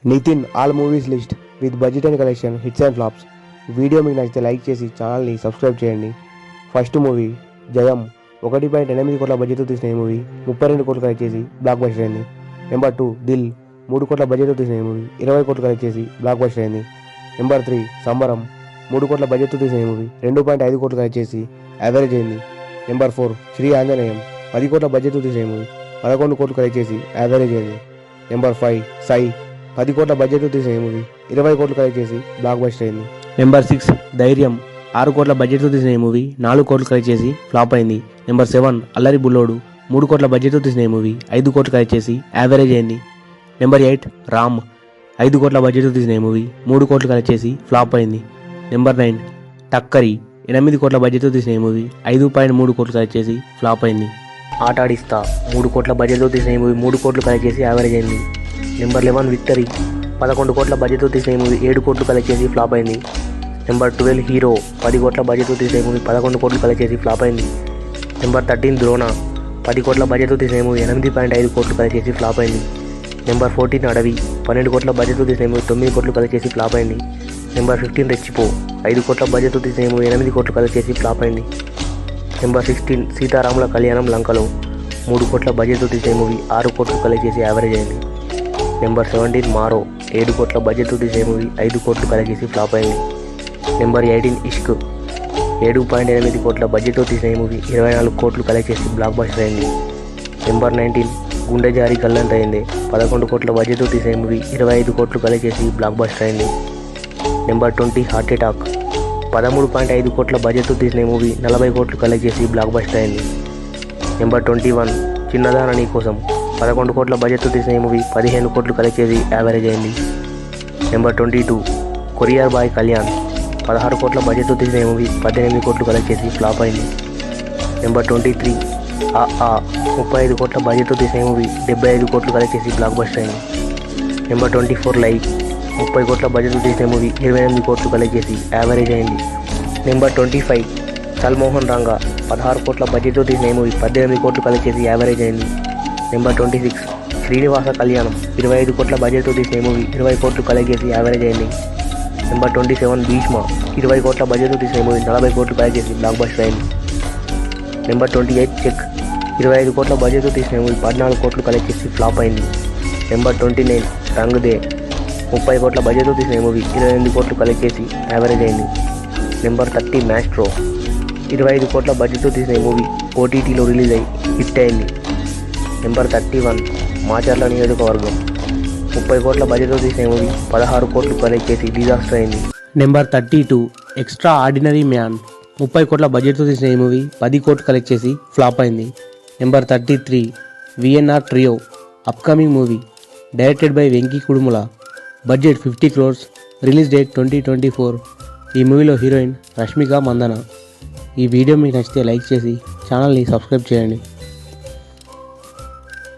Nitin all movies list with budget and collection hits and flops. Video మీకు నచ్చితే like చేసి ఛానల్ని సబ్స్క్రైబ్ చేయండి. ఫస్ట్ మూవీ జయం 1.8 కోట్ల బడ్జెట్తో తీసిన ఈ మూవీ 32 కోట్లు కలెక్ట్ చేసి బ్లాక్ బస్టర్ అయింది. నెంబర్ 2 దిల్ 3 కోట్ల బడ్జెట్తో తీసిన ఈ మూవీ 20 కోట్లు కలెక్ట్ చేసి బ్లాక్ బస్టర్ అయింది. నెంబర్ 3 సంబరం 3 కోట్ల బడ్జెట్తో తీసిన ఈ మూవీ 2.5 కోట్లు కలెక్ట్ చేసి యావరేజ్ అయింది. నెంబర్ 4 శ్రీ ఆంజనేయం 10 కోట్ల బడ్జెట్తో తీసిన ఈ మూవీ 11 కోట్లు కలెక్ట్ చేసి యావరేజ్ అయింది. నెంబర్ 5 సై 10 కోట్ల బడ్జెట్తో తీసిన ఈ మూవీ 20 కోట్లు కలెక్ట్ చేసి బ్లాక్ బస్టర్ అయింది. నెంబర్ 6 ధైర్యం 6 కోట్ల బడ్జెట్తో తీసిన ఈ మూవీ 4 కోట్లు కలెక్ట్ చేసి ఫ్లాప్ అయింది. నెంబర్ 7 అల్లరి బుల్లోడు 3 కోట్ల బడ్జెట్తో తీసిన ఈ మూవీ 5 కోట్లు కలెక్ట్ చేసి యావరేజ్ అయింది. నెంబర్ 8 రామ్ 5 కోట్ల బడ్జెట్తో తీసిన ఈ మూవీ 3 కోట్లు కలెక్ట్ చేసి ఫ్లాప్ అయింది. నెంబర్ 9 టక్కరి 8 కోట్ల బడ్జెట్తో తీసిన ఈ మూవీ 5.3 కోట్లు కలెక్ట్ చేసి ఫ్లాప్ అయింది. ఆటాడిస్తా 3 కోట్ల బడ్జెట్తో తీసిన ఈ మూవీ 3 కోట్లు కలెక్ట్ చేసి యావరేజ్ అయింది. నెంబర్ 11 విక్టరీ 11 కోట్ల బడ్జెట్తో తీసిన ఈ మూవీ 7 కోట్లు కలెక్ట్ చేసి ఫ్లాప్ అయింది. నెంబర్ 12 హీరో 10 కోట్ల బడ్జెట్తో తీసిన ఈ మూవీ 11 కోట్లు కలెక్ట్ చేసి ఫ్లాప్ అయింది. నెంబర్ 13 ద్రోణ 10 కోట్ల బడ్జెట్తో తీసిన ఈ మూవీ 8.5 కోట్లు కలెక్ట్ చేసి ఫ్లాప్ అయింది. నెంబర్ 14 అడవి 12 కోట్ల బడ్జెట్తో తీసిన ఈ మూవీ 9 కోట్లు కలెక్ట్ చేసి ఫ్లాప్ అయింది. నెంబర్ 15 రెచ్చిపో 5 కోట్ల బడ్జెట్తో తీసిన ఈ మూవీ 8 కోట్లు కలెక్ట్ చేసి ఫ్లాప్ అయింది. నెంబర్ 16 సీతారాముల కళ్యాణం లంకలో 3 కోట్ల బడ్జెట్తో తీసిన ఈ మూవీ 6 కోట్లు కలెక్ట్ చేసి యావరేజ్ అయింది. నెంబర్ 17 మారో 7 కోట్ల బడ్జెట్తో తీసే మూవీ 5 కోట్లు కలెక్ట్ చేసి ఫ్లాప్ అయింది. నెంబర్ 18 ఇష్క్ 7.8 కోట్ల బడ్జెట్తో తీసిన మూవీ 24 కోట్లు కలెక్ట్ చేసి బ్లాక్ బస్టర్ అయింది. నెంబర్ 19 గుండె జారి గల్లంత అయింది 11 కోట్ల బడ్జెట్తో తీసే మూవీ 25 కోట్లు కలెక్ట్ చేసి బ్లాక్ బస్టర్ అయింది. నెంబర్ 20 హార్ట్ అటాక్ 13.5 కోట్ల బడ్జెట్తో తీసిన మూవీ 40 కోట్లు కలెక్ట్ చేసి బ్లాక్ బస్టర్ అయింది. నెంబర్ 21 చిన్నదాన నీ కోసం 11 కోట్ల బడ్జెట్తో తీసిన ఈ మూవీ 15 కోట్లు కలెక్ట్ చేసి యావరేజ్ అయింది. నెంబర్ 22 కొరియర్ బాయ్ కళ్యాణ్ 16 కోట్ల బడ్జెట్తో తీసిన ఈ మూవీ 18 కోట్లు కలెక్ట్ చేసి ఫ్లాప్ అయింది. నెంబర్ 23 ఆ 35 కోట్ల బడ్జెట్తో తీసిన ఈ మూవీ 75 కోట్లు కలెక్ట్ చేసి బ్లాక్ బస్టర్ అయింది. నెంబర్ 24 లైవ్ 30 కోట్ల బడ్జెట్తో తీసిన మూవీ 28 కోట్లు కలెక్ట్ చేసి యావరేజ్ అయింది. నెంబర్ 25 సల్మోహన్ రాంగా 16 కోట్ల బడ్జెట్తో తీసిన ఈ మూవీ 18 కోట్లు కలెక్ట్ చేసి యావరేజ్ అయింది. నెంబర్ 26 శ్రీనివాస కళ్యాణం 25 కోట్ల బడ్జెట్తో తీసిన మూవీ 20 కోట్లు కలెక్ట్ చేసి యావరేజ్ అయింది. నెంబర్ 27 భీష్మ 20 కోట్ల బడ్జెట్తో తీసిన మూవీ 40 కోట్లు కలెక్ట్ చేసి బ్లాక్ బస్టర్ అయింది. నెంబర్ 28 చెక్ 25 కోట్ల బడ్జెట్తో తీసిన మూవీ 14 కోట్లు కలెక్ట్ చేసి ఫ్లాప్ అయింది. నెంబర్ 29 రంగ్ దే 30 కోట్ల బడ్జెట్తో తీసిన మూవీ 28 కోట్లు కలెక్ట్ చేసి యావరేజ్ అయింది. నెంబర్ 30 మ్యాస్ట్రో 25 కోట్ల బడ్జెట్తో తీసిన మూవీ ఓటీటీలో రిలీజ్ అయ్యి హిట్ అయింది. నెంబర్ 31 మాచర్ల నియోజకవర్గం 30 కోట్ల బడ్జెట్తో తీసిన మూవీ 16 కోట్లు కలెక్ట్ చేసి డిజాస్టర్ అయింది. నెంబర్ 32 ఎక్స్ట్రా ఆర్డినరీ మ్యాన్ 30 కోట్ల బడ్జెట్తో తీసిన ఈ మూవీ 10 కోట్లు కలెక్ట్ చేసి ఫ్లాప్ అయింది. Number 33 VNR trio upcoming movie directed by Venky Kudumula, budget 50 crores, release date 2024. ఈ మూవీలో హీరోయిన్ రష్మిక మందన. ఈ వీడియో మీకు నచ్చితే లైక్ చేసి ఛానల్ని సబ్స్క్రైబ్ చేయండి.